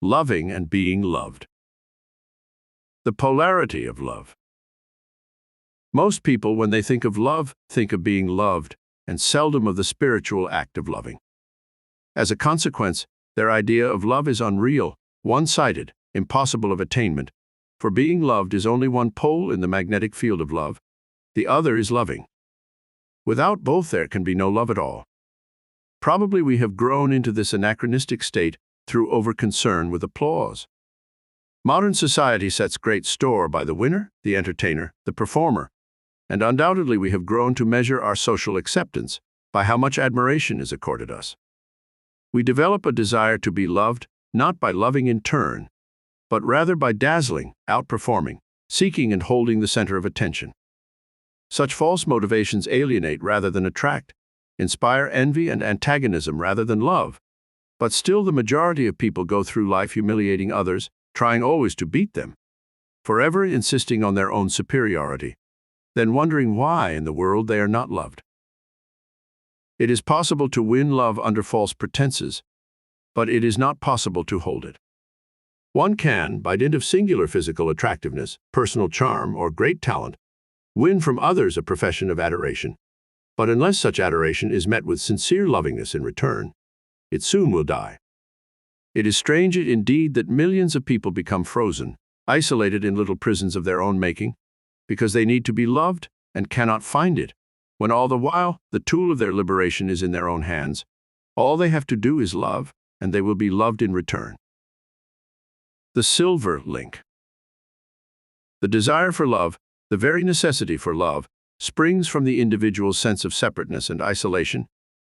loving and being loved. The polarity of love. Most people, when they think of love, think of being loved, and seldom of the spiritual act of loving. As a consequence, their idea of love is unreal, one-sided, impossible of attainment, for being loved is only one pole in the magnetic field of love. The other is loving. Without both, there can be no love at all. Probably we have grown into this anachronistic state through over-concern with applause. Modern society sets great store by the winner, the entertainer, the performer, and undoubtedly we have grown to measure our social acceptance by how much admiration is accorded us. We develop a desire to be loved, not by loving in turn, but rather by dazzling, outperforming, seeking and holding the center of attention. Such false motivations alienate rather than attract, inspire envy and antagonism rather than love. But still the majority of people go through life humiliating others, trying always to beat them, forever insisting on their own superiority, then wondering why in the world they are not loved. It is possible to win love under false pretenses, but it is not possible to hold it. One can, by dint of singular physical attractiveness, personal charm, or great talent, win from others a profession of adoration. But unless such adoration is met with sincere lovingness in return, it soon will die. It is strange indeed that millions of people become frozen, isolated in little prisons of their own making, because they need to be loved and cannot find it, when all the while the tool of their liberation is in their own hands. All they have to do is love, and they will be loved in return. The silver link. The desire for love, the very necessity for love, springs from the individual's sense of separateness and isolation,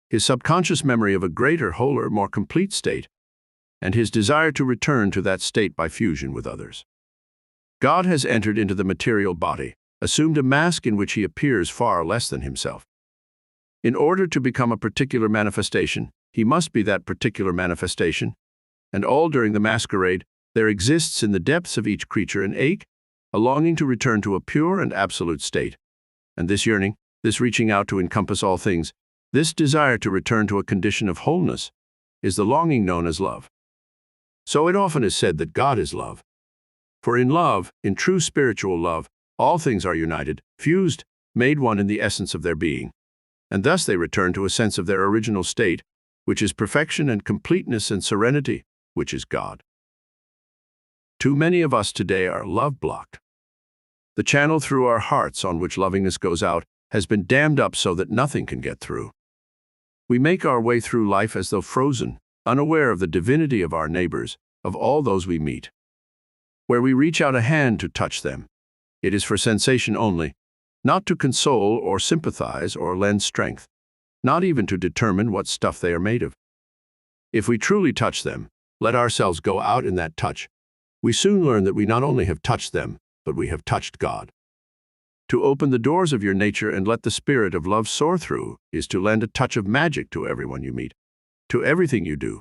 his subconscious memory of a greater, wholer, more complete state, and his desire to return to that state by fusion with others. God has entered into the material body, assumed a mask in which he appears far less than himself. In order to become a particular manifestation, he must be that particular manifestation, and all during the masquerade, there exists in the depths of each creature an ache, a longing to return to a pure and absolute state. And this yearning, this reaching out to encompass all things, this desire to return to a condition of wholeness, is the longing known as love. So it often is said that God is love. For in love, in true spiritual love, all things are united, fused, made one in the essence of their being, and thus they return to a sense of their original state, which is perfection and completeness and serenity, which is God. Too many of us today are love-blocked. The channel through our hearts on which lovingness goes out has been dammed up so that nothing can get through. We make our way through life as though frozen, unaware of the divinity of our neighbors, of all those we meet. Where we reach out a hand to touch them, it is for sensation only, not to console or sympathize or lend strength, not even to determine what stuff they are made of. If we truly touch them, let ourselves go out in that touch, we soon learn that we not only have touched them, but we have touched God. To open the doors of your nature and let the spirit of love soar through is to lend a touch of magic to everyone you meet, to everything you do.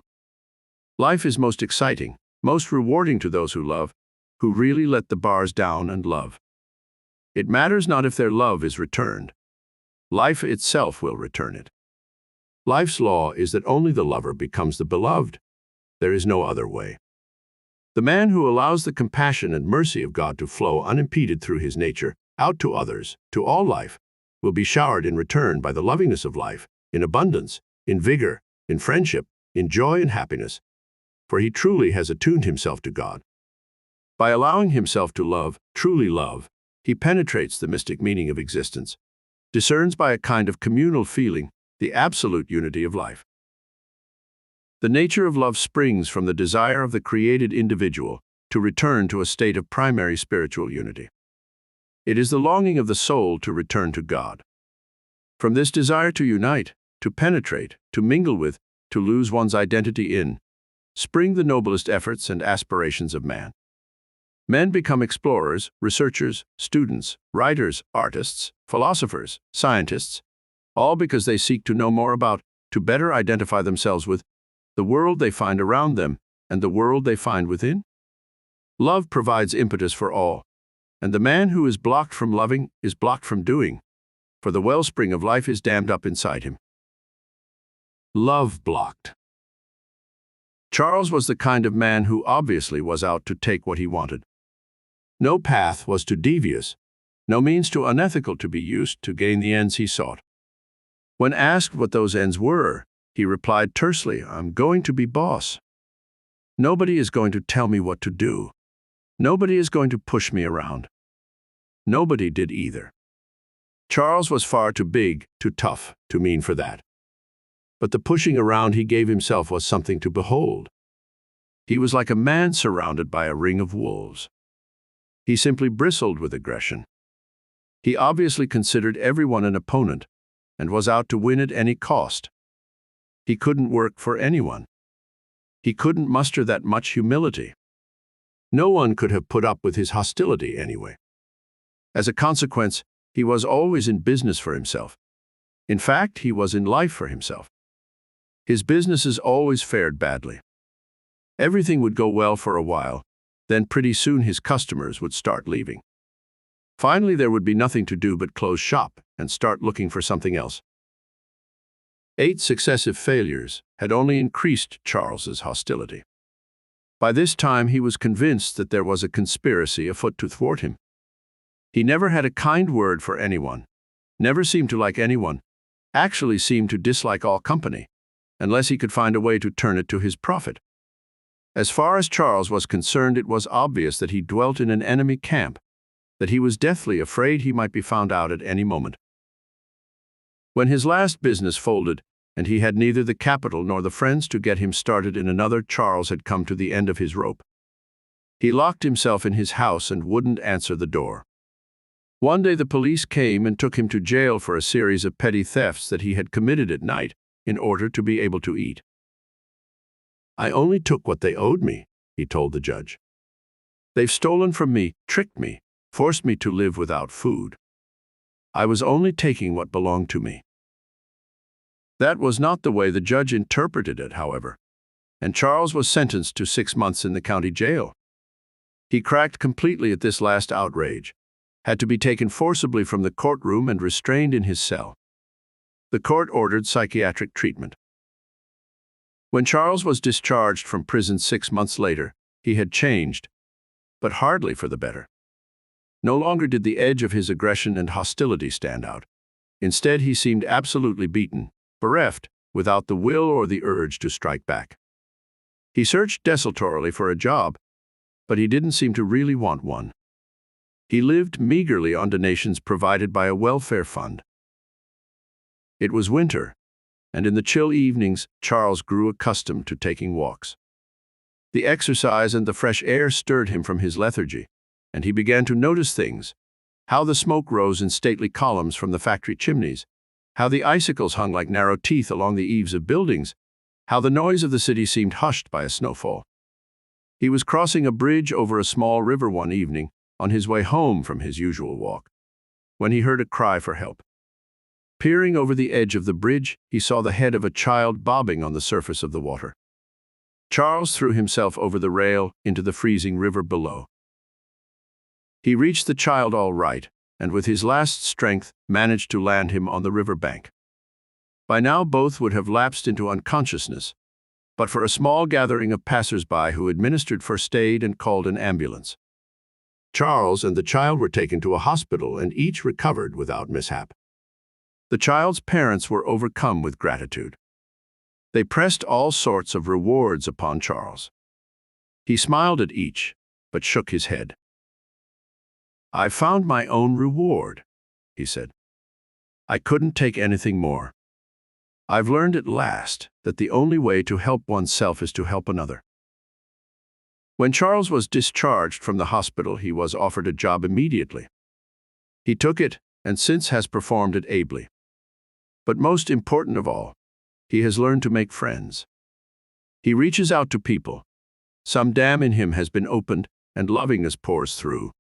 Life is most exciting, most rewarding to those who love, who really let the bars down and love. It matters not if their love is returned. Life itself will return it. Life's law is that only the lover becomes the beloved. There is no other way. The man who allows the compassion and mercy of God to flow unimpeded through his nature, out to others, to all life, will be showered in return by the lovingness of life, in abundance, in vigor, in friendship, in joy and happiness, for he truly has attuned himself to God. By allowing himself to love, truly love, he penetrates the mystic meaning of existence, discerns by a kind of communal feeling the absolute unity of life. The nature of love springs from the desire of the created individual to return to a state of primary spiritual unity. It is the longing of the soul to return to God. From this desire to unite, to penetrate, to mingle with, to lose one's identity in, spring the noblest efforts and aspirations of man. Men become explorers, researchers, students, writers, artists, philosophers, scientists, all because they seek to know more about, to better identify themselves with, the world they find around them and the world they find within. Love provides impetus for all, and the man who is blocked from loving is blocked from doing, for the wellspring of life is dammed up inside him. Love blocked. Charles was the kind of man who obviously was out to take what he wanted. No path was too devious, no means too unethical to be used to gain the ends he sought. When asked what those ends were, he replied tersely, "I'm going to be boss. Nobody is going to tell me what to do. Nobody is going to push me around." Nobody did either. Charles was far too big, too tough, too mean for that. But the pushing around he gave himself was something to behold. He was like a man surrounded by a ring of wolves. He simply bristled with aggression. He obviously considered everyone an opponent and was out to win at any cost. He couldn't work for anyone. He couldn't muster that much humility. No one could have put up with his hostility anyway. As a consequence, he was always in business for himself. In fact, he was in life for himself. His businesses always fared badly. Everything would go well for a while, then pretty soon his customers would start leaving. Finally, there would be nothing to do but close shop and start looking for something else. 8 successive failures had only increased Charles's hostility. By this time, he was convinced that there was a conspiracy afoot to thwart him. He never had a kind word for anyone, never seemed to like anyone, actually seemed to dislike all company, unless he could find a way to turn it to his profit. As far as Charles was concerned, it was obvious that he dwelt in an enemy camp, that he was deathly afraid he might be found out at any moment. When his last business folded, and he had neither the capital nor the friends to get him started in another, Charles had come to the end of his rope. He locked himself in his house and wouldn't answer the door. One day the police came and took him to jail for a series of petty thefts that he had committed at night in order to be able to eat. "I only took what they owed me," he told the judge. "They've stolen from me, tricked me, forced me to live without food. I was only taking what belonged to me." That was not the way the judge interpreted it, however, and Charles was sentenced to 6 months in the county jail. He cracked completely at this last outrage, had to be taken forcibly from the courtroom and restrained in his cell. The court ordered psychiatric treatment. When Charles was discharged from prison 6 months later, he had changed, but hardly for the better. No longer did the edge of his aggression and hostility stand out. Instead, he seemed absolutely beaten, bereft, without the will or the urge to strike back. He searched desolatorily for a job, but he didn't seem to really want one. He lived meagerly on donations provided by a welfare fund. It was winter, and in the chill evenings, Charles grew accustomed to taking walks. The exercise and the fresh air stirred him from his lethargy, and he began to notice things: how the smoke rose in stately columns from the factory chimneys, how the icicles hung like narrow teeth along the eaves of buildings, how the noise of the city seemed hushed by a snowfall. He was crossing a bridge over a small river one evening, on his way home from his usual walk, when he heard a cry for help. Peering over the edge of the bridge, he saw the head of a child bobbing on the surface of the water. Charles threw himself over the rail into the freezing river below. He reached the child all right, and with his last strength managed to land him on the river bank. By now both would have lapsed into unconsciousness, but for a small gathering of passers-by who administered first aid and called an ambulance. Charles and the child were taken to a hospital and each recovered without mishap. The child's parents were overcome with gratitude. They pressed all sorts of rewards upon Charles. He smiled at each, but shook his head. "I found my own reward," he said. "I couldn't take anything more. I've learned at last that the only way to help oneself is to help another." When Charles was discharged from the hospital, he was offered a job immediately. He took it and since has performed it ably. But most important of all, he has learned to make friends. He reaches out to people. Some dam in him has been opened and lovingness pours through.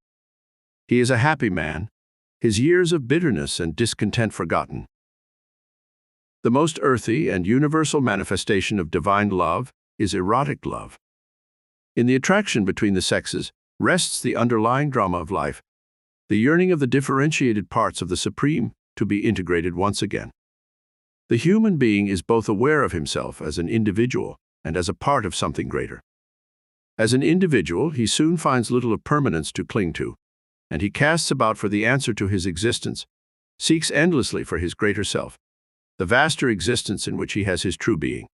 He is a happy man, his years of bitterness and discontent forgotten. The most earthy and universal manifestation of divine love is erotic love. In the attraction between the sexes rests the underlying drama of life, the yearning of the differentiated parts of the Supreme to be integrated once again. The human being is both aware of himself as an individual and as a part of something greater. As an individual, he soon finds little of permanence to cling to, and he casts about for the answer to his existence, seeks endlessly for his greater self, the vaster existence in which he has his true being.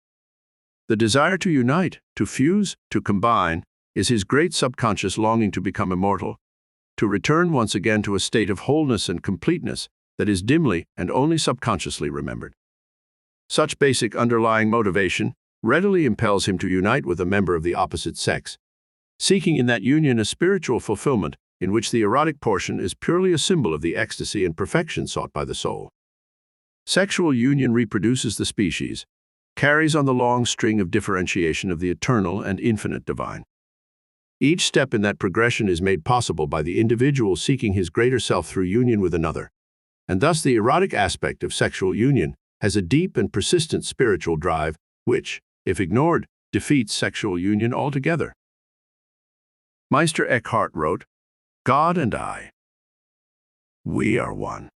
The desire to unite, to fuse, to combine, is his great subconscious longing to become immortal, to return once again to a state of wholeness and completeness that is dimly and only subconsciously remembered. Such basic underlying motivation readily impels him to unite with a member of the opposite sex, seeking in that union a spiritual fulfillment in which the erotic portion is purely a symbol of the ecstasy and perfection sought by the soul. Sexual union reproduces the species, carries on the long string of differentiation of the eternal and infinite divine. Each step in that progression is made possible by the individual seeking his greater self through union with another, and thus the erotic aspect of sexual union has a deep and persistent spiritual drive which, if ignored, defeats sexual union altogether. Meister Eckhart wrote, "God and I, we are one.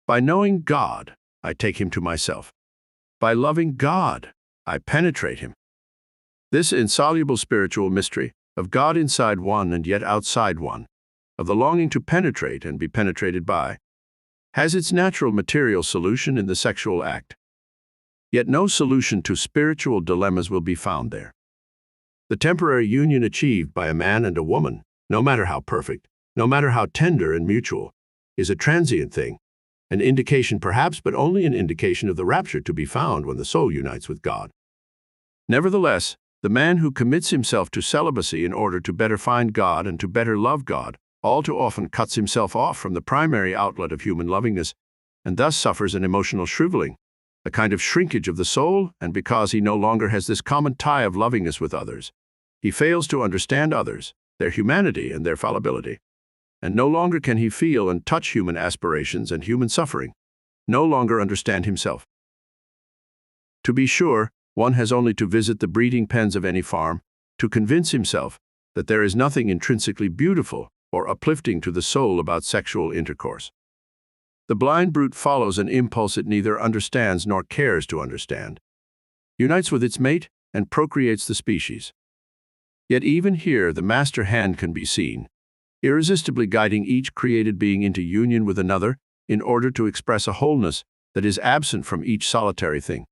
By knowing God, I take him to myself. By loving God, I penetrate him." This insoluble spiritual mystery of God inside one and yet outside one, of the longing to penetrate and be penetrated by, has its natural material solution in the sexual act. Yet no solution to spiritual dilemmas will be found there. The temporary union achieved by a man and a woman, no matter how perfect, no matter how tender and mutual, is a transient thing, an indication perhaps, but only an indication of the rapture to be found when the soul unites with God. Nevertheless, the man who commits himself to celibacy in order to better find God and to better love God all too often cuts himself off from the primary outlet of human lovingness, and thus suffers an emotional shriveling, a kind of shrinkage of the soul, and because he no longer has this common tie of lovingness with others, he fails to understand others, their humanity and their fallibility, and no longer can he feel and touch human aspirations and human suffering, no longer understand himself. To be sure, one has only to visit the breeding pens of any farm to convince himself that there is nothing intrinsically beautiful or uplifting to the soul about sexual intercourse. The blind brute follows an impulse it neither understands nor cares to understand, unites with its mate, and procreates the species. Yet even here the master hand can be seen, irresistibly guiding each created being into union with another in order to express a wholeness that is absent from each solitary thing.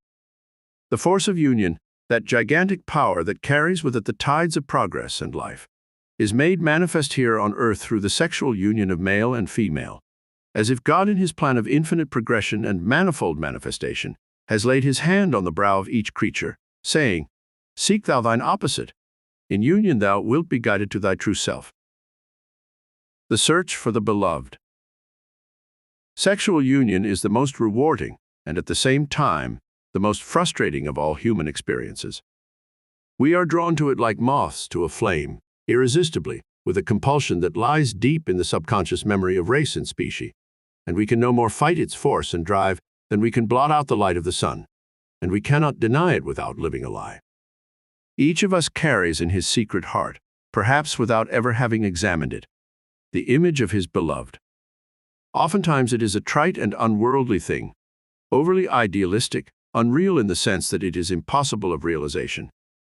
The force of union, that gigantic power that carries with it the tides of progress and life, is made manifest here on earth through the sexual union of male and female, as if God in his plan of infinite progression and manifold manifestation has laid his hand on the brow of each creature, saying, "Seek thou thine opposite. In union thou wilt be guided to thy true self." The search for the beloved. Sexual union is the most rewarding and at the same time the most frustrating of all human experiences. We are drawn to it like moths to a flame, irresistibly, with a compulsion that lies deep in the subconscious memory of race and species, and we can no more fight its force and drive than we can blot out the light of the sun, and we cannot deny it without living a lie. Each of us carries in his secret heart, perhaps without ever having examined it, the image of his beloved. Oftentimes it is a trite and unworldly thing, overly idealistic, unreal in the sense that it is impossible of realization,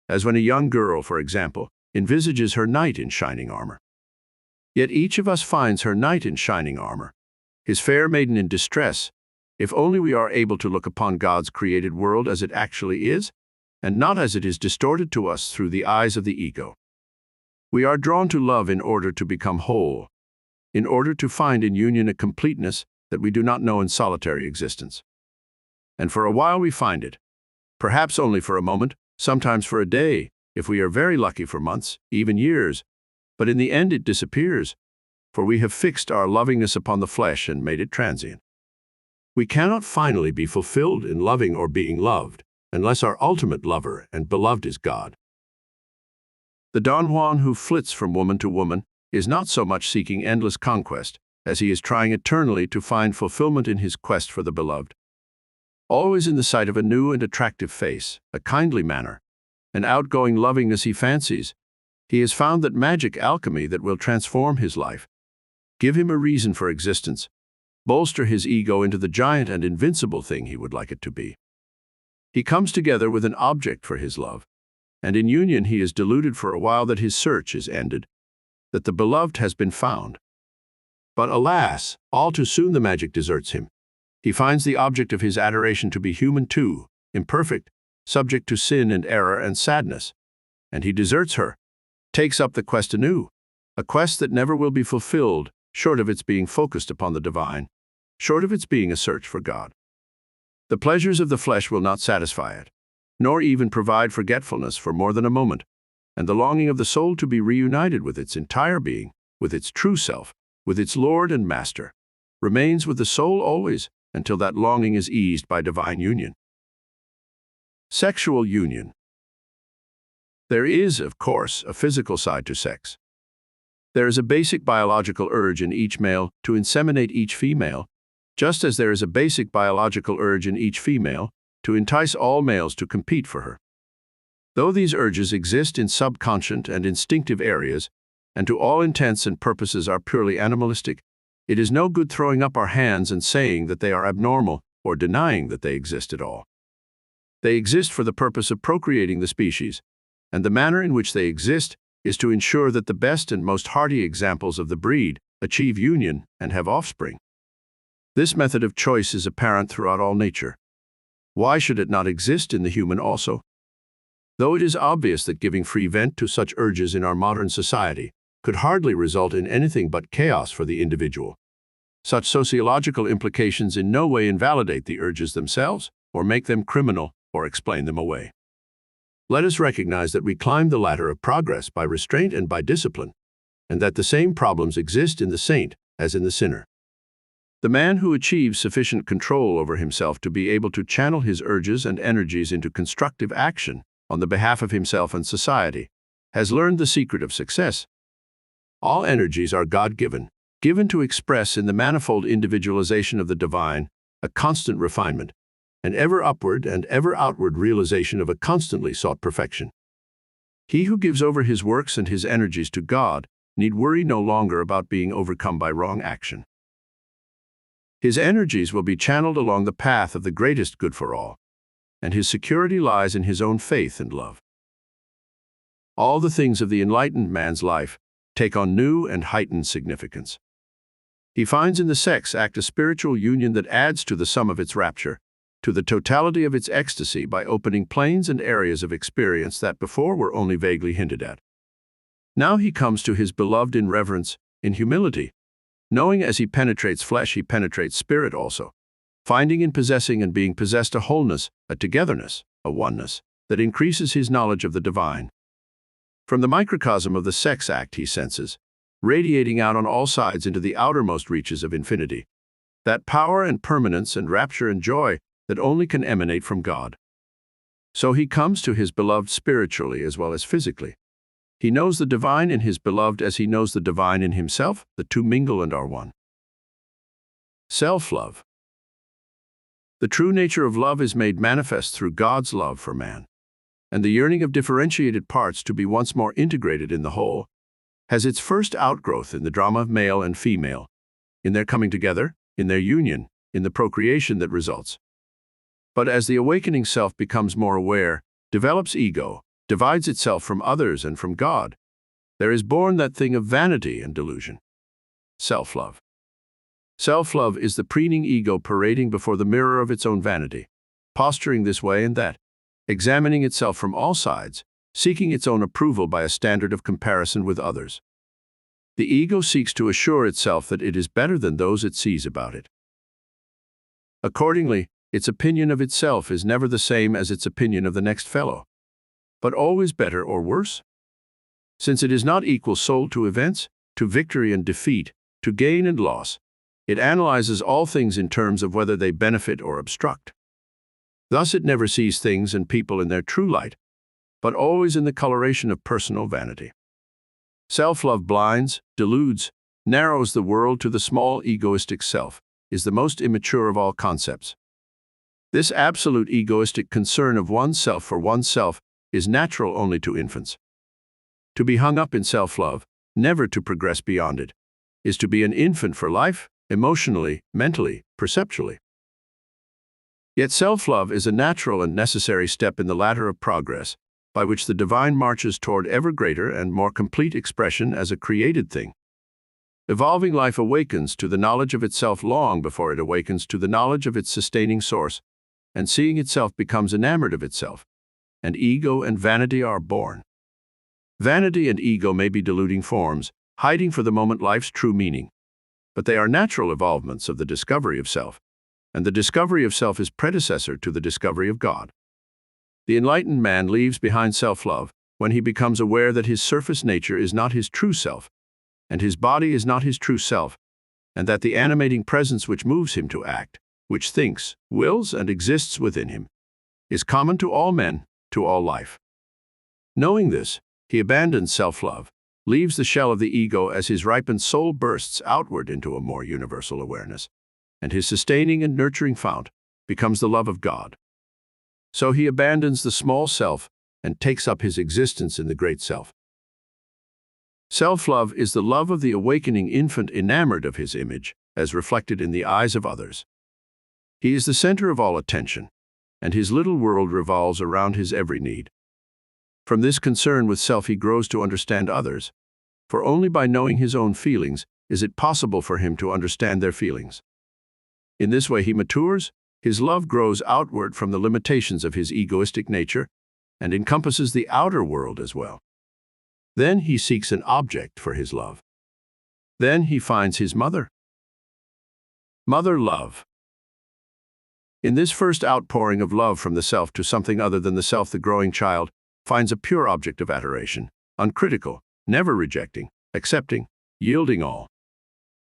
as when a young girl, for example, envisages her knight in shining armor. Yet each of us finds her knight in shining armor, his fair maiden in distress, if only we are able to look upon God's created world as it actually is, and not as it is distorted to us through the eyes of the ego. We are drawn to love in order to become whole, in order to find in union a completeness that we do not know in solitary existence. And for a while we find it, perhaps only for a moment, sometimes for a day, if we are very lucky for months, even years, but in the end it disappears, for we have fixed our lovingness upon the flesh and made it transient. We cannot finally be fulfilled in loving or being loved, unless our ultimate lover and beloved is God. The Don Juan who flits from woman to woman is not so much seeking endless conquest as he is trying eternally to find fulfillment in his quest for the beloved. Always in the sight of a new and attractive face, a kindly manner, an outgoing lovingness he fancies, he has found that magic alchemy that will transform his life, give him a reason for existence, bolster his ego into the giant and invincible thing he would like it to be. He comes together with an object for his love, and in union he is deluded for a while that his search is ended, that the beloved has been found. But alas, all too soon the magic deserts him. He finds the object of his adoration to be human too, imperfect, subject to sin and error and sadness, and he deserts her, takes up the quest anew, a quest that never will be fulfilled, short of its being focused upon the divine, short of its being a search for God. The pleasures of the flesh will not satisfy it, nor even provide forgetfulness for more than a moment, and the longing of the soul to be reunited with its entire being, with its true self, with its Lord and Master, remains with the soul always until that longing is eased by divine union. Sexual union. There is, of course, a physical side to sex. There is a basic biological urge in each male to inseminate each female, just as there is a basic biological urge in each female to entice all males to compete for her. Though these urges exist in subconscious and instinctive areas, and to all intents and purposes are purely animalistic, it is no good throwing up our hands and saying that they are abnormal or denying that they exist at all. They exist for the purpose of procreating the species, and the manner in which they exist is to ensure that the best and most hardy examples of the breed achieve union and have offspring. This method of choice is apparent throughout all nature. Why should it not exist in the human also? Though it is obvious that giving free vent to such urges in our modern society could hardly result in anything but chaos for the individual, such sociological implications in no way invalidate the urges themselves or make them criminal or explain them away. Let us recognize that we climb the ladder of progress by restraint and by discipline, and that the same problems exist in the saint as in the sinner. The man who achieves sufficient control over himself to be able to channel his urges and energies into constructive action on the behalf of himself and society has learned the secret of success. All energies are God-given, given to express in the manifold individualization of the divine a constant refinement, an ever upward and ever outward realization of a constantly sought perfection. He who gives over his works and his energies to God need worry no longer about being overcome by wrong action. His energies will be channeled along the path of the greatest good for all, and his security lies in his own faith and love. All the things of the enlightened man's life take on new and heightened significance. He finds in the sex act a spiritual union that adds to the sum of its rapture, to the totality of its ecstasy by opening planes and areas of experience that before were only vaguely hinted at. Now he comes to his beloved in reverence, in humility, knowing as he penetrates flesh he penetrates spirit also, finding in possessing and being possessed a wholeness, a togetherness, a oneness, that increases his knowledge of the divine. From the microcosm of the sex act he senses, radiating out on all sides into the outermost reaches of infinity, that power and permanence and rapture and joy that only can emanate from God. So he comes to his beloved spiritually as well as physically. He knows the divine in his beloved as he knows the divine in himself, the two mingle and are one. Self-love. The true nature of love is made manifest through God's love for man, and the yearning of differentiated parts to be once more integrated in the whole has its first outgrowth in the drama of male and female, in their coming together, in their union, in the procreation that results. But as the awakening self becomes more aware, develops ego, divides itself from others and from God, there is born that thing of vanity and delusion, self-love. Self-love is the preening ego parading before the mirror of its own vanity, posturing this way and that, examining itself from all sides, seeking its own approval by a standard of comparison with others. The ego seeks to assure itself that it is better than those it sees about it. Accordingly, its opinion of itself is never the same as its opinion of the next fellow, but always better or worse. Since it is not equal soul to events, to victory and defeat, to gain and loss, it analyzes all things in terms of whether they benefit or obstruct. Thus it never sees things and people in their true light, but always in the coloration of personal vanity. Self-love blinds, deludes, narrows the world to the small egoistic self, is the most immature of all concepts. This absolute egoistic concern of oneself for oneself is natural only to infants. To be hung up in self-love, never to progress beyond it, is to be an infant for life, emotionally, mentally, perceptually. Yet self-love is a natural and necessary step in the ladder of progress, by which the divine marches toward ever greater and more complete expression as a created thing. Evolving life awakens to the knowledge of itself long before it awakens to the knowledge of its sustaining source, and seeing itself becomes enamored of itself, and ego and vanity are born. Vanity and ego may be deluding forms, hiding for the moment life's true meaning, but they are natural evolvements of the discovery of self, and the discovery of self is predecessor to the discovery of God. The enlightened man leaves behind self-love when he becomes aware that his surface nature is not his true self, and his body is not his true self, and that the animating presence which moves him to act, which thinks, wills, and exists within him, is common to all men, to all life. Knowing this, he abandons self-love, leaves the shell of the ego as his ripened soul bursts outward into a more universal awareness, and his sustaining and nurturing fount becomes the love of God. So he abandons the small self and takes up his existence in the great self. Self-love is the love of the awakening infant enamored of his image, as reflected in the eyes of others. He is the center of all attention, and his little world revolves around his every need. From this concern with self he grows to understand others, for only by knowing his own feelings is it possible for him to understand their feelings. In this way he matures, his love grows outward from the limitations of his egoistic nature and encompasses the outer world as well. Then he seeks an object for his love. Then he finds his mother. Mother love. In this first outpouring of love from the self to something other than the self, the growing child finds a pure object of adoration, uncritical, never rejecting, accepting, yielding all.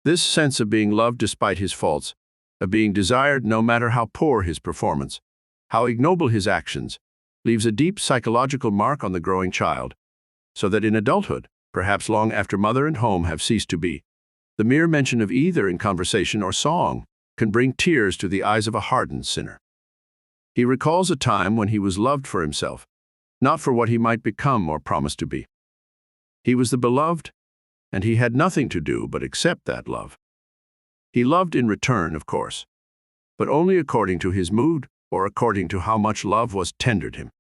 This sense of being loved despite his faults, of being desired no matter how poor his performance, how ignoble his actions, leaves a deep psychological mark on the growing child, so that in adulthood, perhaps long after mother and home have ceased to be, the mere mention of either in conversation or song can bring tears to the eyes of a hardened sinner. He recalls a time when he was loved for himself, not for what he might become or promise to be. He was the beloved, and he had nothing to do but accept that love. He loved in return, of course, but only according to his mood or according to how much love was tendered him.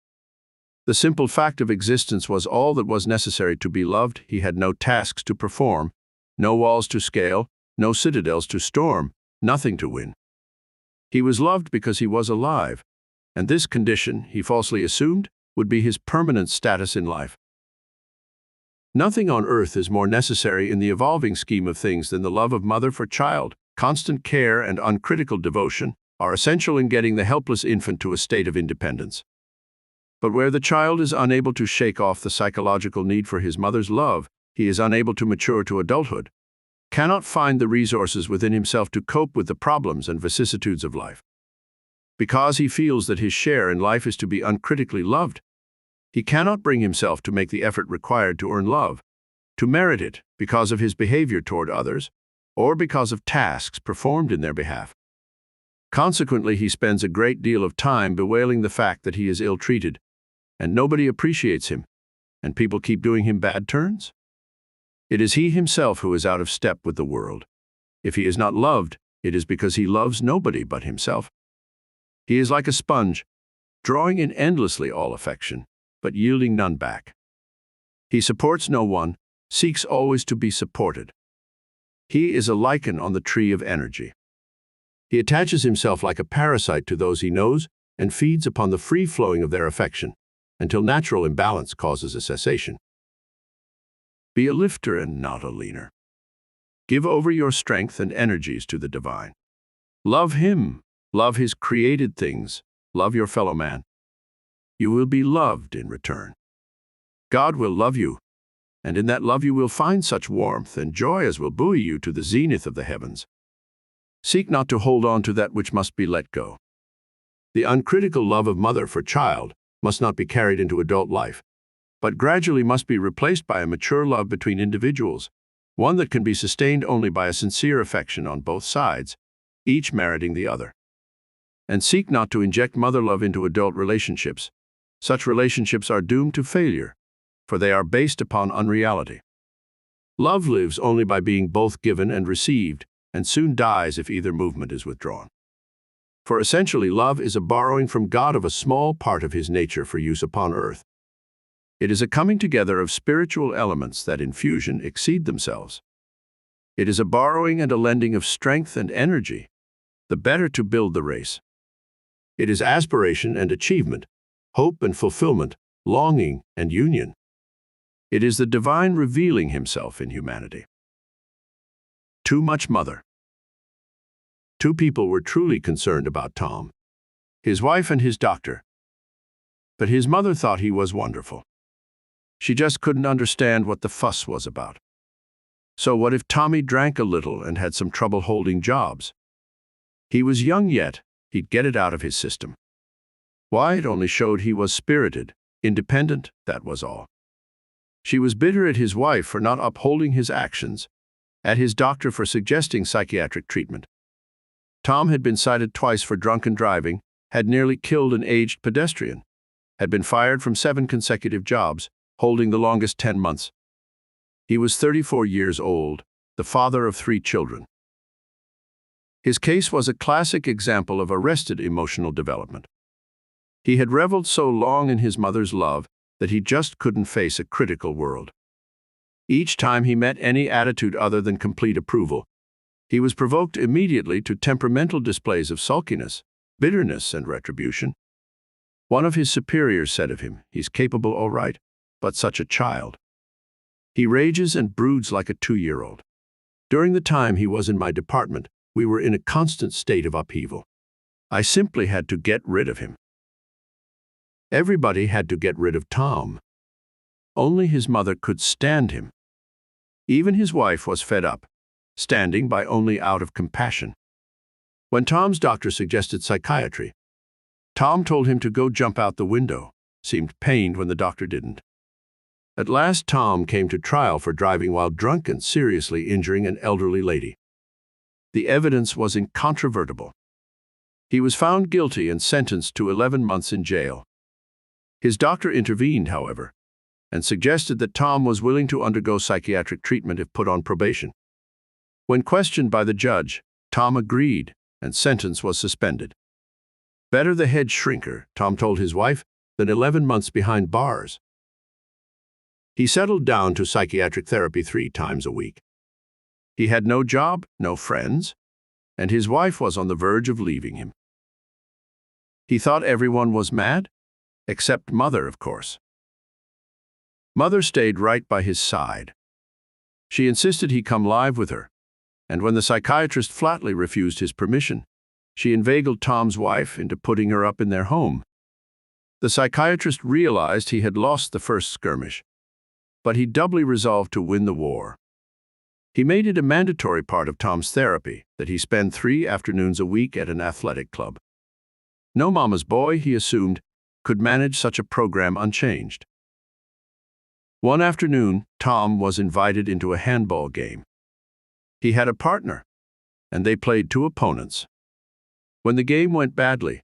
The simple fact of existence was all that was necessary to be loved. He had no tasks to perform, no walls to scale, no citadels to storm, nothing to win. He was loved because he was alive, and this condition, he falsely assumed, would be his permanent status in life. Nothing on earth is more necessary in the evolving scheme of things than the love of mother for child. Constant care and uncritical devotion are essential in getting the helpless infant to a state of independence. But where the child is unable to shake off the psychological need for his mother's love, he is unable to mature to adulthood, cannot find the resources within himself to cope with the problems and vicissitudes of life. Because he feels that his share in life is to be uncritically loved, he cannot bring himself to make the effort required to earn love, to merit it because of his behavior toward others, or because of tasks performed in their behalf. Consequently, he spends a great deal of time bewailing the fact that he is ill-treated, and nobody appreciates him, and people keep doing him bad turns. It is he himself who is out of step with the world. If he is not loved, it is because he loves nobody but himself. He is like a sponge, drawing in endlessly all affection, but yielding none back. He supports no one, seeks always to be supported. He is a lichen on the tree of energy. He attaches himself like a parasite to those he knows and feeds upon the free flowing of their affection, until natural imbalance causes a cessation. Be a lifter and not a leaner. Give over your strength and energies to the divine. Love him, love his created things, love your fellow man. You will be loved in return. God will love you, and in that love you will find such warmth and joy as will buoy you to the zenith of the heavens. Seek not to hold on to that which must be let go. The uncritical love of mother for child must not be carried into adult life, but gradually must be replaced by a mature love between individuals, one that can be sustained only by a sincere affection on both sides, each meriting the other. And seek not to inject mother love into adult relationships. Such relationships are doomed to failure, for they are based upon unreality. Love lives only by being both given and received, and soon dies if either movement is withdrawn. For essentially, love is a borrowing from God of a small part of his nature for use upon earth. It is a coming together of spiritual elements that in fusion exceed themselves. It is a borrowing and a lending of strength and energy, the better to build the race. It is aspiration and achievement, hope and fulfillment, longing and union. It is the divine revealing himself in humanity. Too much mother. Two people were truly concerned about Tom, his wife and his doctor. But his mother thought he was wonderful. She just couldn't understand what the fuss was about. So what if Tommy drank a little and had some trouble holding jobs? He was young yet, he'd get it out of his system. Why, it only showed he was spirited, independent, that was all. She was bitter at his wife for not upholding his actions, at his doctor for suggesting psychiatric treatment. Tom had been cited twice for drunken driving, had nearly killed an aged pedestrian, had been fired from 7 consecutive jobs, holding the longest 10 months. He was 34 years old, the father of 3 children. His case was a classic example of arrested emotional development. He had reveled so long in his mother's love that he just couldn't face a critical world. Each time he met any attitude other than complete approval, he was provoked immediately to temperamental displays of sulkiness, bitterness, and retribution. One of his superiors said of him, "He's capable, all right, but such a child. He rages and broods like a 2-year-old. During the time he was in my department, we were in a constant state of upheaval. I simply had to get rid of him." Everybody had to get rid of Tom. Only his mother could stand him. Even his wife was fed up, standing by only out of compassion. When Tom's doctor suggested psychiatry, Tom told him to go jump out the window, seemed pained when the doctor didn't. At last Tom came to trial for driving while drunk and seriously injuring an elderly lady. The evidence was incontrovertible. He was found guilty and sentenced to 11 months in jail. His doctor intervened, however, and suggested that Tom was willing to undergo psychiatric treatment if put on probation. When questioned by the judge, Tom agreed, and sentence was suspended. Better the head shrinker, Tom told his wife, than 11 months behind bars. He settled down to psychiatric therapy 3 times a week. He had no job, no friends, and his wife was on the verge of leaving him. He thought everyone was mad, except Mother, of course. Mother stayed right by his side. She insisted he come live with her, and when the psychiatrist flatly refused his permission, she inveigled Tom's wife into putting her up in their home. The psychiatrist realized he had lost the first skirmish, but he doubly resolved to win the war. He made it a mandatory part of Tom's therapy that he spend 3 afternoons a week at an athletic club. No mama's boy, he assumed, could manage such a program unchanged. One afternoon, Tom was invited into a handball game. He had a partner, and they played 2 opponents. When the game went badly,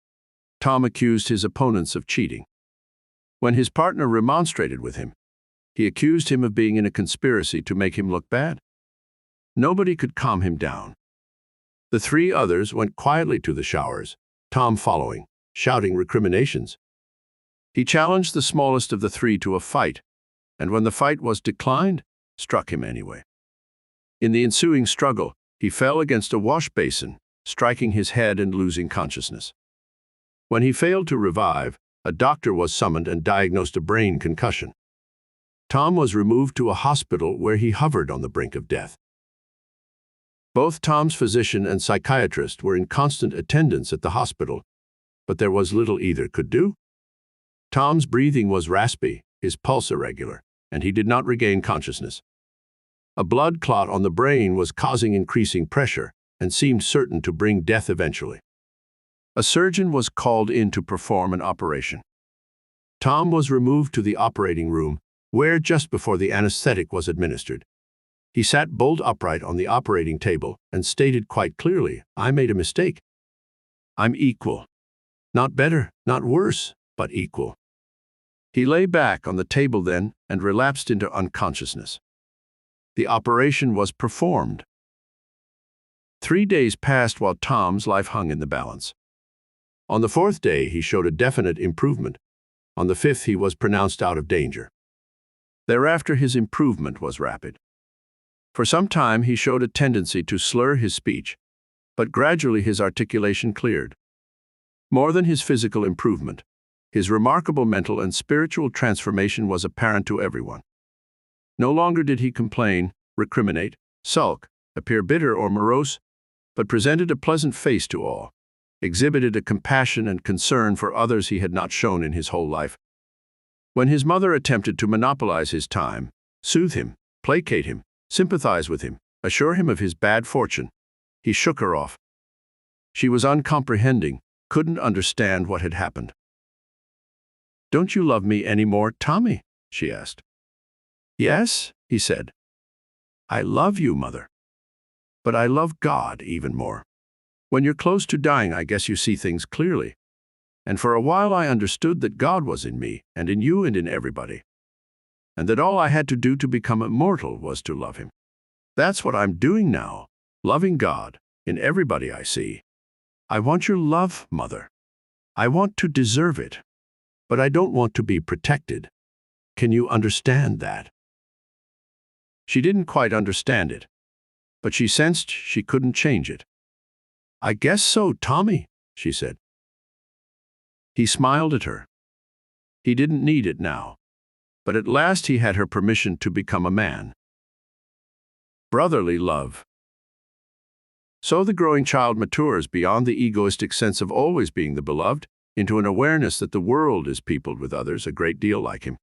Tom accused his opponents of cheating. When his partner remonstrated with him, he accused him of being in a conspiracy to make him look bad. Nobody could calm him down. The 3 others went quietly to the showers, Tom following, shouting recriminations. He challenged the smallest of the 3 to a fight, and when the fight was declined, struck him anyway. In the ensuing struggle, he fell against a wash basin, striking his head and losing consciousness. When he failed to revive, a doctor was summoned and diagnosed a brain concussion. Tom was removed to a hospital where he hovered on the brink of death. Both Tom's physician and psychiatrist were in constant attendance at the hospital, but there was little either could do. Tom's breathing was raspy, his pulse irregular, and he did not regain consciousness. A blood clot on the brain was causing increasing pressure and seemed certain to bring death eventually. A surgeon was called in to perform an operation. Tom was removed to the operating room, where just before the anesthetic was administered, he sat bolt upright on the operating table and stated quite clearly, "I made a mistake. I'm equal. Not better, not worse, but equal." He lay back on the table then and relapsed into unconsciousness. The operation was performed. 3 days passed while Tom's life hung in the balance. On the fourth day, he showed a definite improvement. On the fifth, he was pronounced out of danger. Thereafter, his improvement was rapid. For some time, he showed a tendency to slur his speech, but gradually his articulation cleared. More than his physical improvement, his remarkable mental and spiritual transformation was apparent to everyone. No longer did he complain, recriminate, sulk, appear bitter or morose, but presented a pleasant face to all, exhibited a compassion and concern for others he had not shown in his whole life. When his mother attempted to monopolize his time, soothe him, placate him, sympathize with him, assure him of his bad fortune, he shook her off. She was uncomprehending, couldn't understand what had happened. "Don't you love me any more, Tommy?" she asked. "Yes," he said. "I love you, Mother. But I love God even more. When you're close to dying, I guess you see things clearly. And for a while I understood that God was in me, and in you, and in everybody. And that all I had to do to become immortal was to love Him. That's what I'm doing now, loving God in everybody I see. I want your love, Mother. I want to deserve it. But I don't want to be protected. Can you understand that?" She didn't quite understand it, but she sensed she couldn't change it. "I guess so, Tommy," she said. He smiled at her. He didn't need it now, but at last he had her permission to become a man. Brotherly love. So the growing child matures beyond the egoistic sense of always being the beloved into an awareness that the world is peopled with others a great deal like him.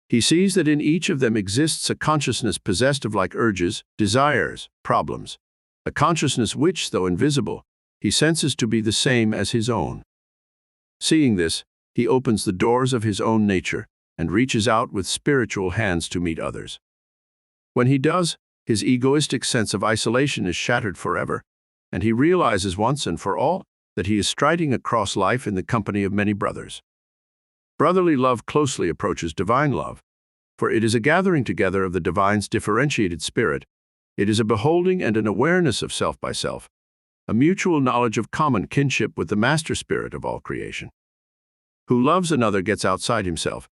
He sees that in each of them exists a consciousness possessed of like urges, desires, problems, a consciousness which, though invisible, he senses to be the same as his own. Seeing this, he opens the doors of his own nature and reaches out with spiritual hands to meet others. When he does, his egoistic sense of isolation is shattered forever, and he realizes once and for all that he is striding across life in the company of many brothers. Brotherly love closely approaches divine love, for it is a gathering together of the divine's differentiated spirit. It is a beholding and an awareness of self by self, a mutual knowledge of common kinship with the master spirit of all creation. Who loves another gets outside himself,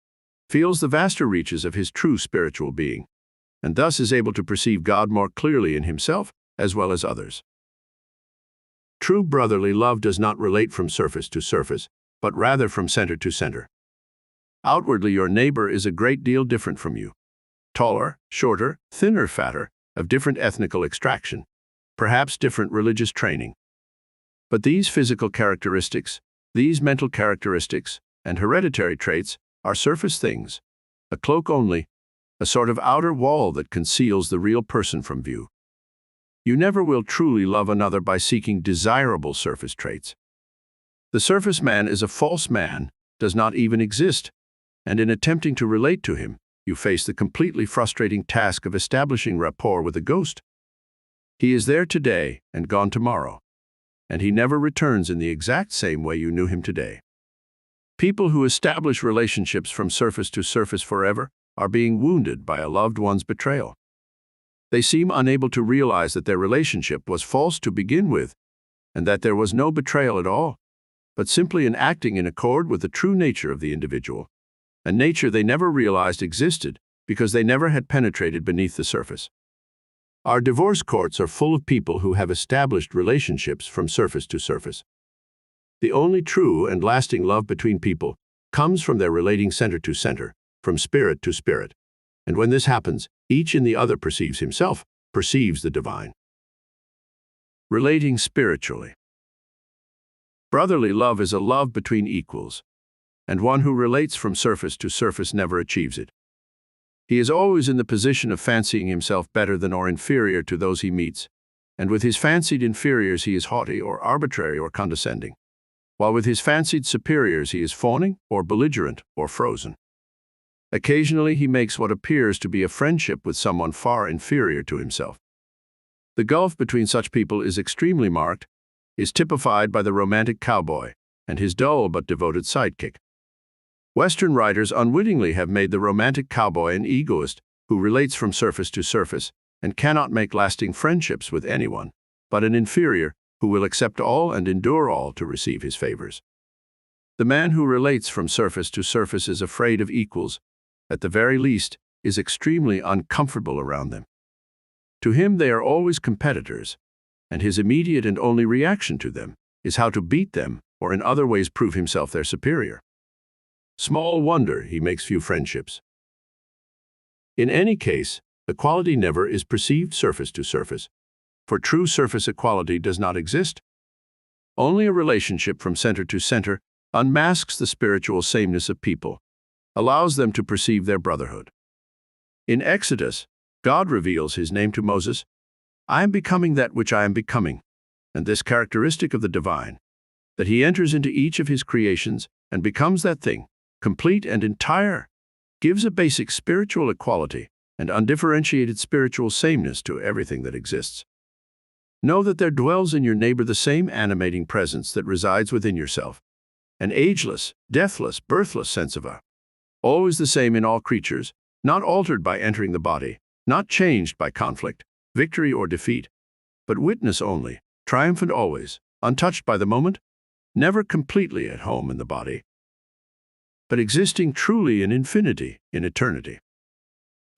feels the vaster reaches of his true spiritual being, and thus is able to perceive God more clearly in himself as well as others. True brotherly love does not relate from surface to surface, but rather from center to center. Outwardly, your neighbor is a great deal different from you. Taller, shorter, thinner, fatter, of different ethnical extraction, perhaps different religious training. But these physical characteristics, these mental characteristics, and hereditary traits are surface things, a cloak only, a sort of outer wall that conceals the real person from view. You never will truly love another by seeking desirable surface traits. The surface man is a false man, does not even exist, and in attempting to relate to him, you face the completely frustrating task of establishing rapport with a ghost. He is there today and gone tomorrow, and he never returns in the exact same way you knew him today. People who establish relationships from surface to surface forever are being wounded by a loved one's betrayal. They seem unable to realize that their relationship was false to begin with, and that there was no betrayal at all, but simply an acting in accord with the true nature of the individual, a nature they never realized existed because they never had penetrated beneath the surface. Our divorce courts are full of people who have established relationships from surface to surface. The only true and lasting love between people comes from their relating center to center, from spirit to spirit. And when this happens, each in the other perceives himself, perceives the divine. Relating spiritually. Brotherly love is a love between equals, and one who relates from surface to surface never achieves it. He is always in the position of fancying himself better than or inferior to those he meets, and with his fancied inferiors he is haughty or arbitrary or condescending, while with his fancied superiors he is fawning or belligerent or frozen. Occasionally he makes what appears to be a friendship with someone far inferior to himself. The gulf between such people is extremely marked, is typified by the romantic cowboy and his dull but devoted sidekick. Western writers unwittingly have made the romantic cowboy an egoist who relates from surface to surface and cannot make lasting friendships with anyone, but an inferior who will accept all and endure all to receive his favors. The man who relates from surface to surface is afraid of equals, at the very least, is extremely uncomfortable around them. To him they are always competitors, and his immediate and only reaction to them is how to beat them or in other ways prove himself their superior. Small wonder he makes few friendships. In any case, equality never is perceived surface to surface, for true surface equality does not exist. Only a relationship from center to center unmasks the spiritual sameness of people, allows them to perceive their brotherhood. In Exodus, God reveals his name to Moses, "I am becoming that which I am becoming," and this characteristic of the divine, that he enters into each of his creations and becomes that thing, complete and entire, gives a basic spiritual equality and undifferentiated spiritual sameness to everything that exists. Know that there dwells in your neighbor the same animating presence that resides within yourself, an ageless, deathless, birthless sense of always the same in all creatures, not altered by entering the body, not changed by conflict, victory or defeat, but witness only, triumphant always, untouched by the moment, never completely at home in the body, but existing truly in infinity, in eternity.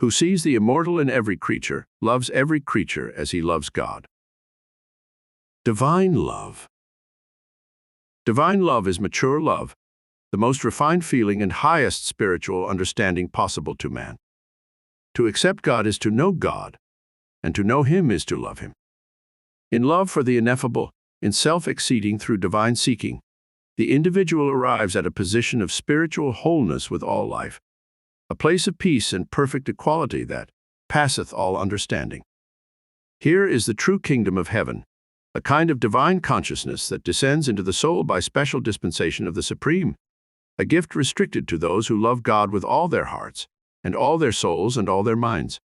Who sees the immortal in every creature, loves every creature as he loves God. Divine love. Divine love is mature love, the most refined feeling and highest spiritual understanding possible to man. To accept God is to know God, and to know him is to love him. In love for the ineffable, in self-exceeding through divine seeking, the individual arrives at a position of spiritual wholeness with all life, a place of peace and perfect equality that passeth all understanding. Here is the true kingdom of heaven, a kind of divine consciousness that descends into the soul by special dispensation of the Supreme, a gift restricted to those who love God with all their hearts, and all their souls and all their minds.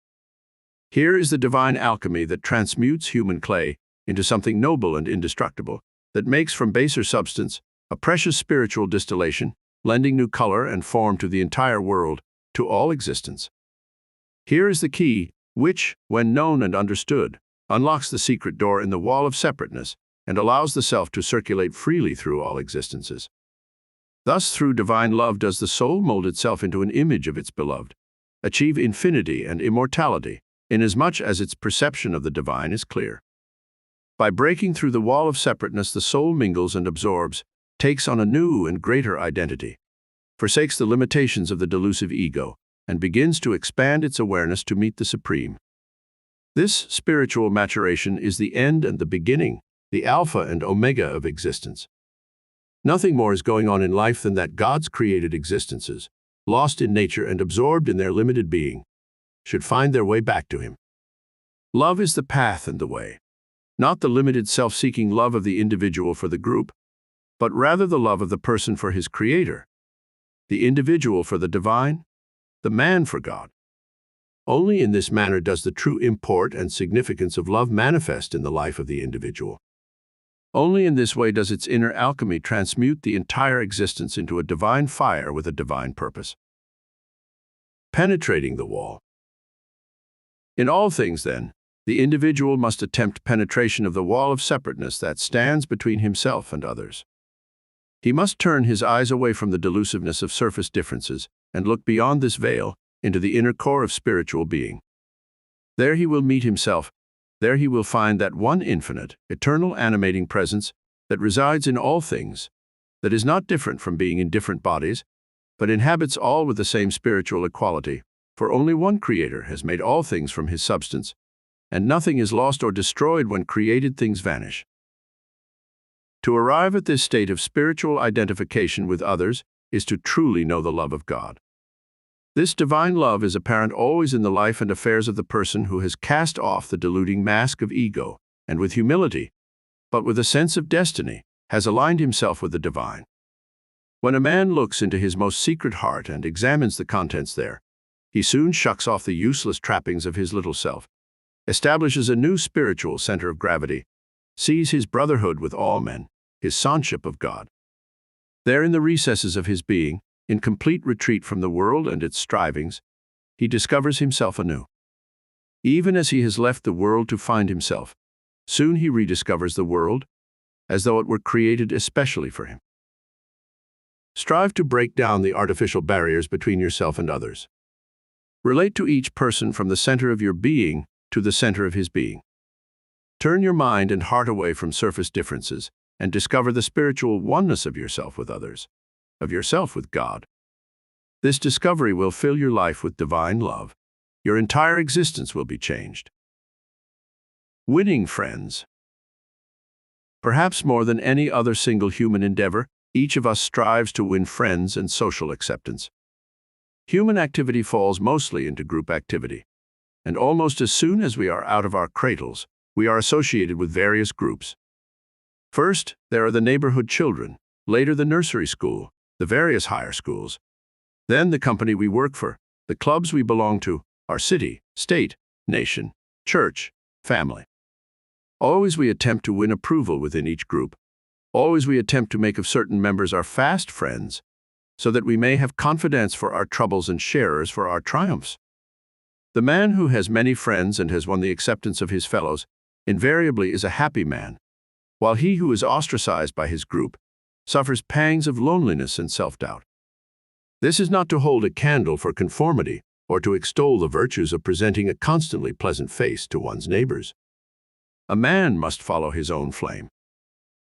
Here is the divine alchemy that transmutes human clay into something noble and indestructible, that makes from baser substance a precious spiritual distillation, lending new color and form to the entire world, to all existence. Here is the key, which, when known and understood, unlocks the secret door in the wall of separateness and allows the self to circulate freely through all existences. Thus, through divine love does the soul mold itself into an image of its beloved, achieve infinity and immortality, inasmuch as its perception of the divine is clear. By breaking through the wall of separateness, the soul mingles and absorbs, takes on a new and greater identity, forsakes the limitations of the delusive ego, and begins to expand its awareness to meet the Supreme. This spiritual maturation is the end and the beginning, the alpha and omega of existence. Nothing more is going on in life than that God's created existences, lost in nature and absorbed in their limited being, should find their way back to him. Love is the path and the way, not the limited self-seeking love of the individual for the group, but rather the love of the person for his Creator, the individual for the divine, the man for God. Only in this manner does the true import and significance of love manifest in the life of the individual. Only in this way does its inner alchemy transmute the entire existence into a divine fire with a divine purpose. Penetrating the wall. In all things, then, the individual must attempt penetration of the wall of separateness that stands between himself and others. He must turn his eyes away from the delusiveness of surface differences and look beyond this veil into the inner core of spiritual being. There he will meet himself. There he will find that one infinite, eternal animating presence that resides in all things, that is not different from being in different bodies, but inhabits all with the same spiritual equality, for only one Creator has made all things from his substance, and nothing is lost or destroyed when created things vanish. To arrive at this state of spiritual identification with others is to truly know the love of God. This divine love is apparent always in the life and affairs of the person who has cast off the deluding mask of ego, and with humility, but with a sense of destiny, has aligned himself with the divine. When a man looks into his most secret heart and examines the contents there, he soon shucks off the useless trappings of his little self, establishes a new spiritual center of gravity, sees his brotherhood with all men, his sonship of God. There in the recesses of his being, in complete retreat from the world and its strivings, he discovers himself anew. Even as he has left the world to find himself, soon he rediscovers the world, as though it were created especially for him. Strive to break down the artificial barriers between yourself and others. Relate to each person from the center of your being to the center of his being. Turn your mind and heart away from surface differences and discover the spiritual oneness of yourself with others, of yourself with God. This discovery will fill your life with divine love. Your entire existence will be changed. Winning friends. Perhaps more than any other single human endeavor, each of us strives to win friends and social acceptance. Human activity falls mostly into group activity, and almost as soon as we are out of our cradles, we are associated with various groups. First, there are the neighborhood children, later the nursery school, the various higher schools. Then the company we work for, the clubs we belong to, our city, state, nation, church, family. Always we attempt to win approval within each group. Always we attempt to make of certain members our fast friends, so that we may have confidence for our troubles and sharers for our triumphs. The man who has many friends and has won the acceptance of his fellows invariably is a happy man, while he who is ostracized by his group suffers pangs of loneliness and self-doubt. This is not to hold a candle for conformity or to extol the virtues of presenting a constantly pleasant face to one's neighbors. A man must follow his own flame.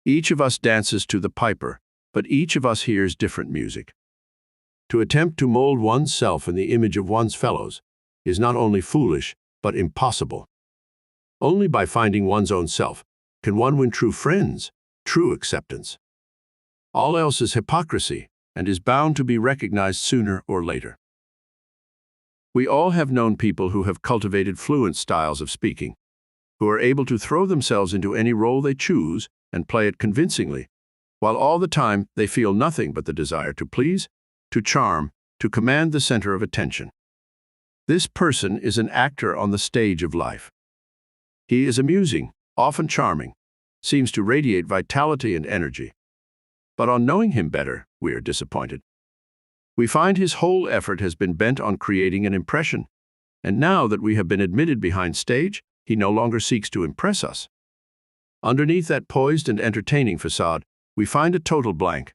Each of us dances to the piper, but each of us hears different music. To attempt to mold one's self in the image of one's fellows is not only foolish, but impossible. Only by finding one's own self can one win true friends, true acceptance. All else is hypocrisy and is bound to be recognized sooner or later. We all have known people who have cultivated fluent styles of speaking, who are able to throw themselves into any role they choose and play it convincingly, while all the time they feel nothing but the desire to please, to charm, to command the center of attention. This person is an actor on the stage of life. He is amusing, often charming, seems to radiate vitality and energy. But on knowing him better, we are disappointed. We find his whole effort has been bent on creating an impression, and now that we have been admitted behind stage, he no longer seeks to impress us. Underneath that poised and entertaining facade, we find a total blank,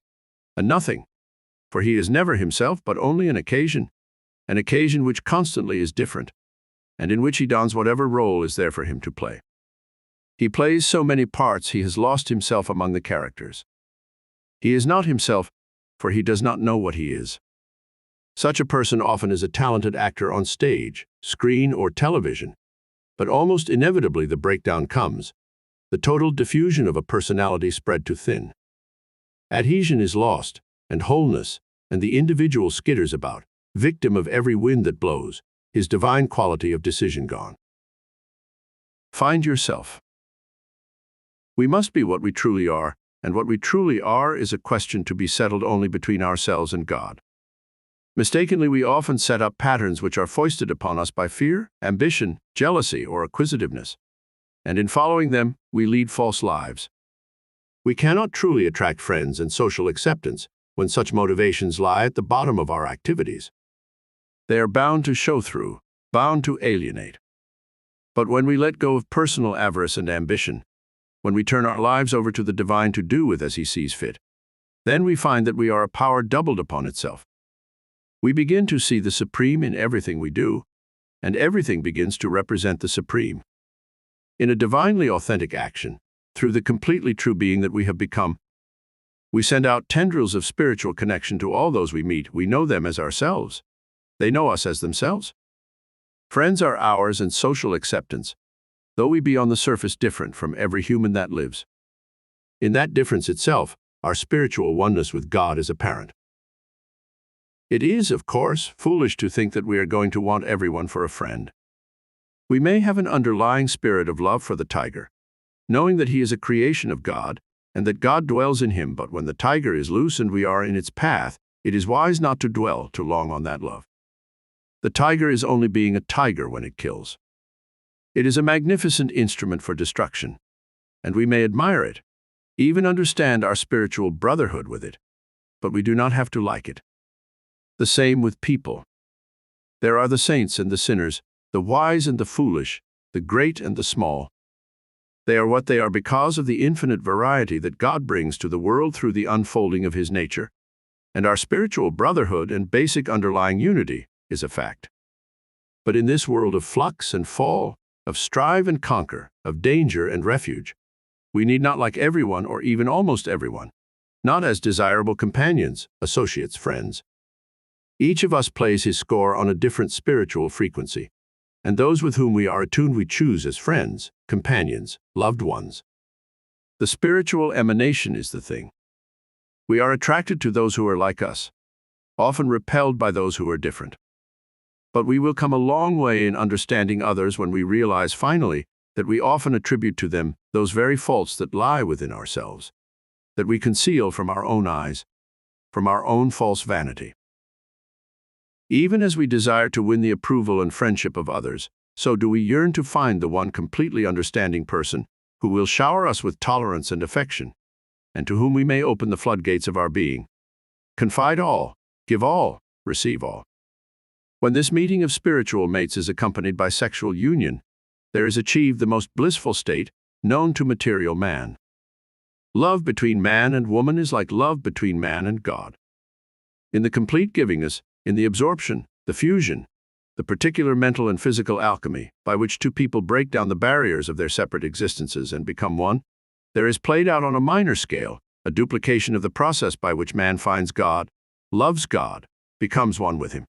a nothing, for he is never himself but only an occasion which constantly is different, and in which he dons whatever role is there for him to play. He plays so many parts he has lost himself among the characters. He is not himself, for he does not know what he is. Such a person often is a talented actor on stage, screen, or television, but almost inevitably the breakdown comes, the total diffusion of a personality spread too thin. Adhesion is lost, and wholeness, and the individual skitters about, victim of every wind that blows, his divine quality of decision gone. Find yourself. We must be what we truly are, and what we truly are is a question to be settled only between ourselves and God. Mistakenly, we often set up patterns which are foisted upon us by fear, ambition, jealousy, or acquisitiveness, and in following them, we lead false lives. We cannot truly attract friends and social acceptance when such motivations lie at the bottom of our activities. They are bound to show through, bound to alienate. But when we let go of personal avarice and ambition, when we turn our lives over to the divine to do with as he sees fit, then we find that we are a power doubled upon itself. We begin to see the supreme in everything we do, and everything begins to represent the supreme. In a divinely authentic action, through the completely true being that we have become, we send out tendrils of spiritual connection to all those we meet. We know them as ourselves. They know us as themselves. Friends are ours and social acceptance, though we be on the surface different from every human that lives. In that difference itself, our spiritual oneness with God is apparent. It is, of course, foolish to think that we are going to want everyone for a friend. We may have an underlying spirit of love for the tiger, knowing that he is a creation of God and that God dwells in him, but when the tiger is loose and we are in its path, it is wise not to dwell too long on that love. The tiger is only being a tiger when it kills. It is a magnificent instrument for destruction, and we may admire it, even understand our spiritual brotherhood with it, but we do not have to like it. The same with people. There are the saints and the sinners, the wise and the foolish, the great and the small. They are what they are because of the infinite variety that God brings to the world through the unfolding of His nature, and our spiritual brotherhood and basic underlying unity is a fact. But in this world of flux and fall, of strive and conquer, of danger and refuge, we need not like everyone or even almost everyone, not as desirable companions, associates, friends. Each of us plays his score on a different spiritual frequency, and those with whom we are attuned we choose as friends, companions, loved ones. The spiritual emanation is the thing. We are attracted to those who are like us, often repelled by those who are different. But we will come a long way in understanding others when we realize finally that we often attribute to them those very faults that lie within ourselves, that we conceal from our own eyes, from our own false vanity. Even as we desire to win the approval and friendship of others, so do we yearn to find the one completely understanding person who will shower us with tolerance and affection, and to whom we may open the floodgates of our being. Confide all, give all, receive all. When this meeting of spiritual mates is accompanied by sexual union, there is achieved the most blissful state known to material man. Love between man and woman is like love between man and God. In the complete givingness, in the absorption, the fusion, the particular mental and physical alchemy by which two people break down the barriers of their separate existences and become one, there is played out on a minor scale a duplication of the process by which man finds God, loves God, becomes one with Him.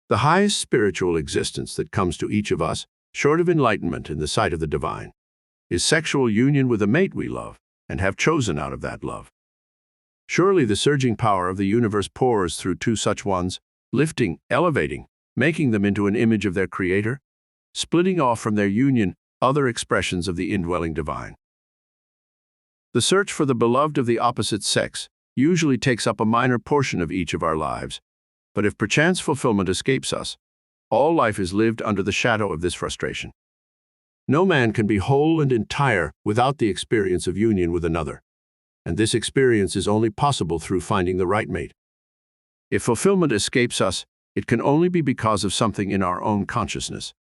The highest spiritual existence that comes to each of us, short of enlightenment in the sight of the divine, is sexual union with a mate we love and have chosen out of that love. Surely the surging power of the universe pours through two such ones, lifting, elevating, making them into an image of their Creator, splitting off from their union other expressions of the indwelling divine. The search for the beloved of the opposite sex usually takes up a minor portion of each of our lives, but if perchance fulfillment escapes us, all life is lived under the shadow of this frustration. No man can be whole and entire without the experience of union with another, and this experience is only possible through finding the right mate. If fulfillment escapes us, it can only be because of something in our own consciousness,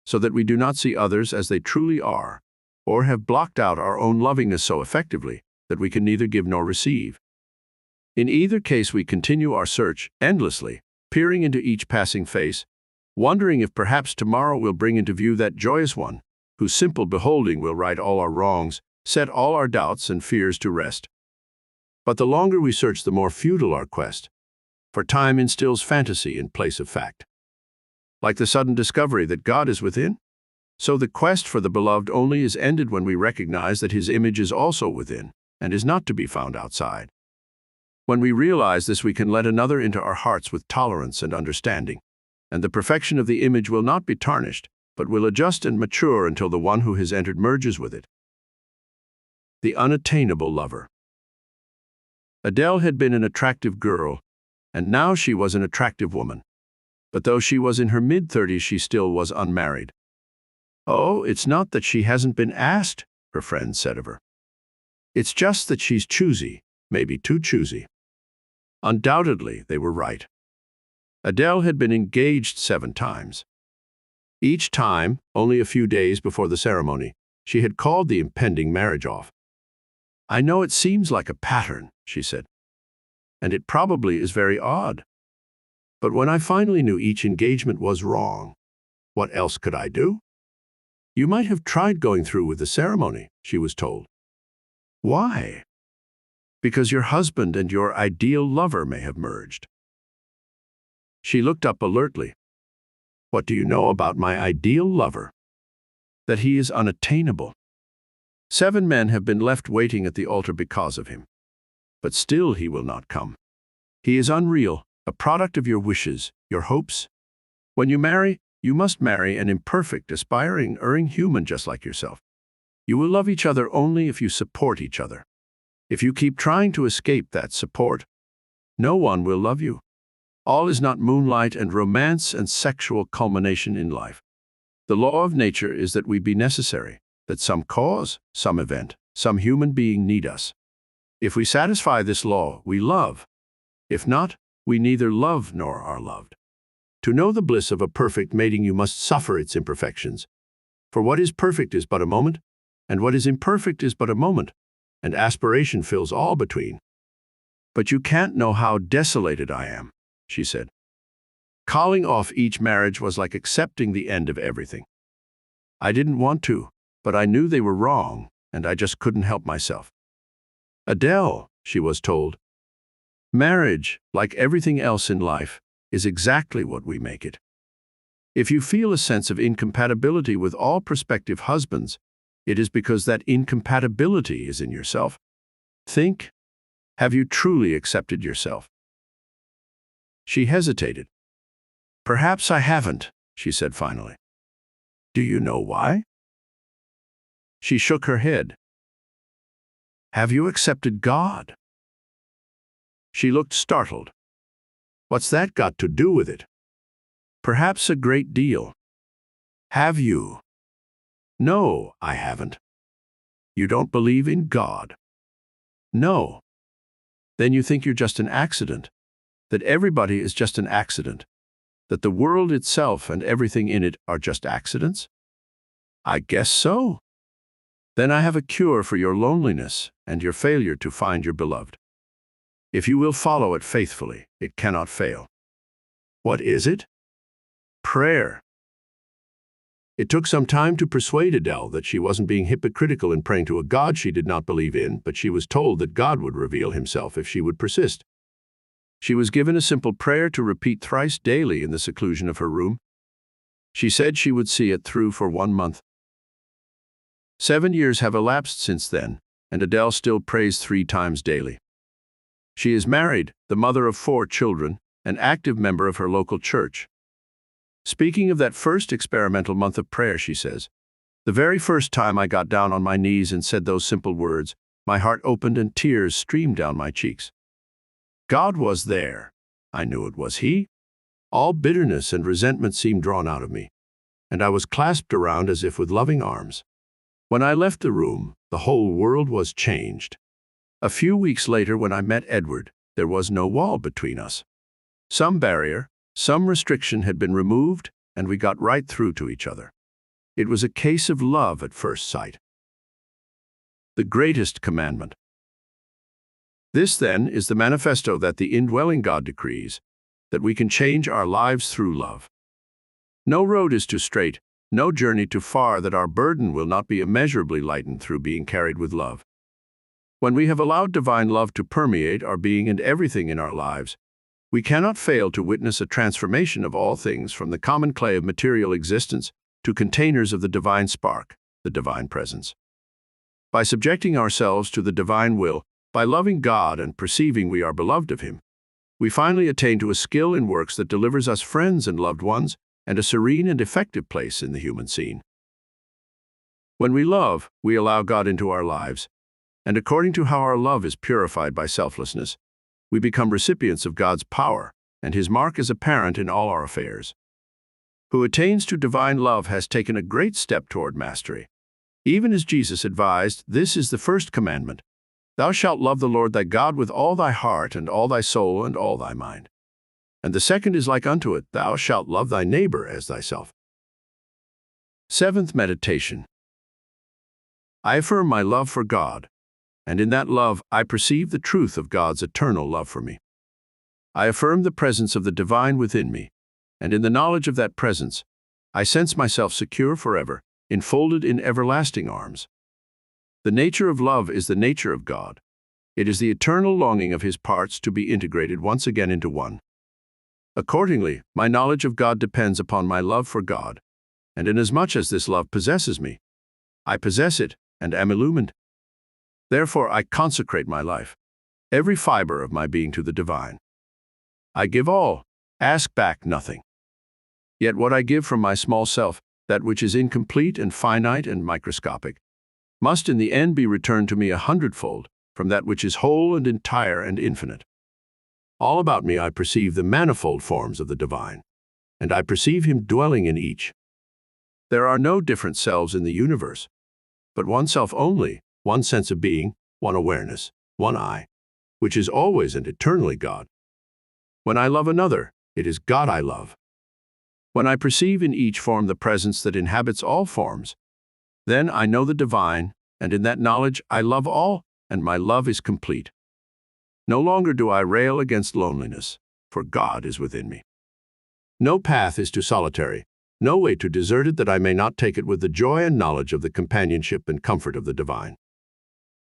so that we do not see others as they truly are, or have blocked out our own lovingness so effectively that we can neither give nor receive. In either case, we continue our search endlessly, peering into each passing face, wondering if perhaps tomorrow will bring into view that joyous one, whose simple beholding will right all our wrongs, set all our doubts and fears to rest. But the longer we search, the more futile our quest, for time instills fantasy in place of fact. Like the sudden discovery that God is within, so the quest for the beloved only is ended when we recognize that His image is also within and is not to be found outside. When we realize this, we can let another into our hearts with tolerance and understanding, and the perfection of the image will not be tarnished, but will adjust and mature until the one who has entered merges with it. The unattainable lover. Adele had been an attractive girl, and now she was an attractive woman. But though she was in her mid-30s, she still was unmarried. "Oh, it's not that she hasn't been asked," her friends said of her. "It's just that she's choosy, maybe too choosy." Undoubtedly, they were right. Adele had been engaged 7 times. Each time, only a few days before the ceremony, she had called the impending marriage off. "I know it seems like a pattern," she said, "and it probably is very odd. But when I finally knew each engagement was wrong, what else could I do?" "You might have tried going through with the ceremony," she was told. "Why?" "Because your husband and your ideal lover may have merged." She looked up alertly. "What do you know about my ideal lover?" "That he is unattainable. 7 men have been left waiting at the altar because of him. But still he will not come. He is unreal, a product of your wishes, your hopes. When you marry, you must marry an imperfect, aspiring, erring human just like yourself. You will love each other only if you support each other. If you keep trying to escape that support, no one will love you. All is not moonlight and romance and sexual culmination in life. The law of nature is that we be necessary, that some cause, some event, some human being need us. If we satisfy this law, we love. If not, we neither love nor are loved. To know the bliss of a perfect mating, you must suffer its imperfections. For what is perfect is but a moment, and what is imperfect is but a moment, and aspiration fills all between. But you can't know how desolated I am, she said. Calling off each marriage was like accepting the end of everything. I didn't want to, but I knew they were wrong, and I just couldn't help myself. Adele, she was told, marriage, like everything else in life, is exactly what we make it. If you feel a sense of incompatibility with all prospective husbands, it is because that incompatibility is in yourself. Think, have you truly accepted yourself? She hesitated. Perhaps I haven't, she said finally. Do you know why? She shook her head. Have you accepted God? She looked startled. What's that got to do with it? Perhaps a great deal. Have you? No, I haven't. You don't believe in God? No. Then you think you're just an accident, that everybody is just an accident, that the world itself and everything in it are just accidents? I guess so. Then I have a cure for your loneliness and your failure to find your beloved. If you will follow it faithfully, it cannot fail. What is it? Prayer. It took some time to persuade Adele that she wasn't being hypocritical in praying to a God she did not believe in, but she was told that God would reveal himself if she would persist. She was given a simple prayer to repeat thrice daily in the seclusion of her room. She said she would see it through for 1 month. 7 years have elapsed since then, and Adele still prays 3 times daily. She is married, the mother of 4 children, an active member of her local church. Speaking of that first experimental month of prayer, she says, the very first time I got down on my knees and said those simple words, my heart opened and tears streamed down my cheeks. God was there. I knew it was He. All bitterness and resentment seemed drawn out of me, and I was clasped around as if with loving arms. When I left the room, the whole world was changed. A few weeks later, when I met Edward, there was no wall between us. Some barrier, some restriction had been removed, and we got right through to each other. It was a case of love at first sight. The greatest commandment. This, then, is the manifesto that the indwelling God decrees, that we can change our lives through love. No road is too straight, no journey too far that our burden will not be immeasurably lightened through being carried with love. When we have allowed divine love to permeate our being and everything in our lives, we cannot fail to witness a transformation of all things from the common clay of material existence to containers of the divine spark, the divine presence. By subjecting ourselves to the divine will, by loving God and perceiving we are beloved of Him, we finally attain to a skill in works that delivers us friends and loved ones and a serene and effective place in the human scene. When we love, we allow God into our lives, and according to how our love is purified by selflessness, we become recipients of God's power, and His mark is apparent in all our affairs. Who attains to divine love has taken a great step toward mastery. Even as Jesus advised, this is the first commandment. Thou shalt love the Lord thy God with all thy heart and all thy soul and all thy mind. And the second is like unto it, thou shalt love thy neighbor as thyself. 7th meditation. I affirm my love for God, and in that love I perceive the truth of God's eternal love for me. I affirm the presence of the divine within me, and in the knowledge of that presence, I sense myself secure forever, enfolded in everlasting arms. The nature of love is the nature of God. It is the eternal longing of His parts to be integrated once again into one. Accordingly, my knowledge of God depends upon my love for God, and inasmuch as this love possesses me, I possess it and am illumined. Therefore, I consecrate my life, every fiber of my being to the divine. I give all, ask back nothing. Yet what I give from my small self, that which is incomplete and finite and microscopic, must in the end be returned to me 100-fold from that which is whole and entire and infinite. All about me I perceive the manifold forms of the divine, and I perceive Him dwelling in each. There are no different selves in the universe, but one self only, one sense of being, one awareness, one I, which is always and eternally God. When I love another, it is God I love. When I perceive in each form the presence that inhabits all forms, then I know the divine, and in that knowledge I love all, and my love is complete. No longer do I rail against loneliness, for God is within me. No path is too solitary, no way too deserted that I may not take it with the joy and knowledge of the companionship and comfort of the divine.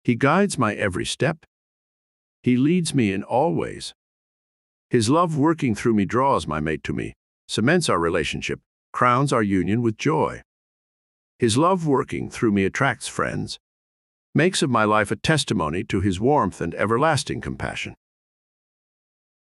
He guides my every step. He leads me in all ways. His love working through me draws my mate to me, cements our relationship, crowns our union with joy. His love working through me attracts friends, makes of my life a testimony to his warmth and everlasting compassion.